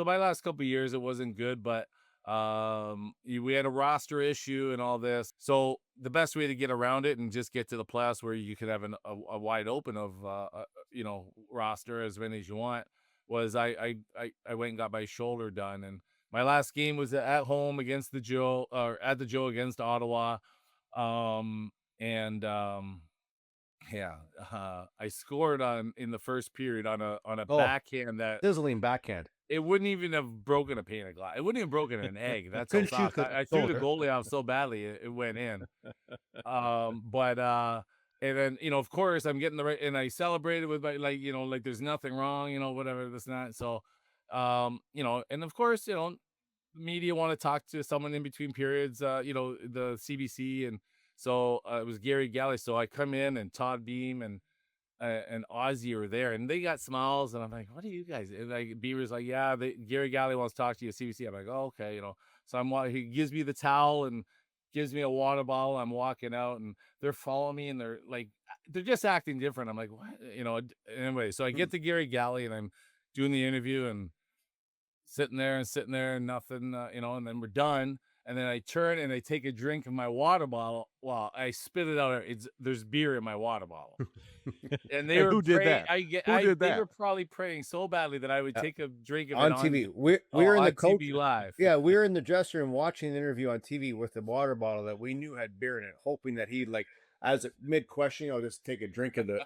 So my last couple of years, it wasn't good, but we had a roster issue and all this. So the best way to get around it and just get to the playoffs where you could have a wide open of roster as many as you want was I went and got my shoulder done, and my last game was at home against the Joe, or at the Joe against Ottawa. Um and Yeah, I scored on in the first period on a Oh, backhand that sizzling backhand. it wouldn't even have broken a pane of glass. It wouldn't even broken an egg. That's how Couldn't shoot fast the I threw the shoulder. goalie off so badly it went in. But and then of course I'm getting the right, and I celebrated with my like there's nothing wrong, whatever this and that. So, and of course media want to talk to someone in between periods. The CBC, and so it was Gary Galley. So I come in, and Todd Beam and Ozzy are there, and they got smiles, and I'm like, "What are you guys?" And like Beaver's like, "Yeah, Gary Galley wants to talk to you at CBC." I'm like, "Oh, okay," So he gives me the towel and gives me a water bottle. I'm walking out, and they're following me, and they're just acting different. I'm like, "What?" Anyway, so I get to Gary Galley, and I'm doing the interview, and sitting there, and nothing, and then we're done. And then I turn and I take a drink of my water bottle. Well, I spit it out. There's beer in my water bottle. And they And were who did praying. that? Who did They were that? probably praying so badly that I would Uh, take a drink of it on TV. We were in the on coach. TV live. Yeah, we were in the dressing room watching the interview on TV with the water bottle that we knew had beer in it, hoping that he'd like, as a mid question, I'll just take a drink of it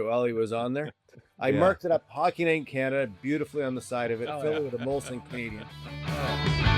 while he was on there. I Yeah. marked it up, Hockey Night in Canada, beautifully on the side of it, Oh, fill yeah. it with a Molson Canadian. Oh.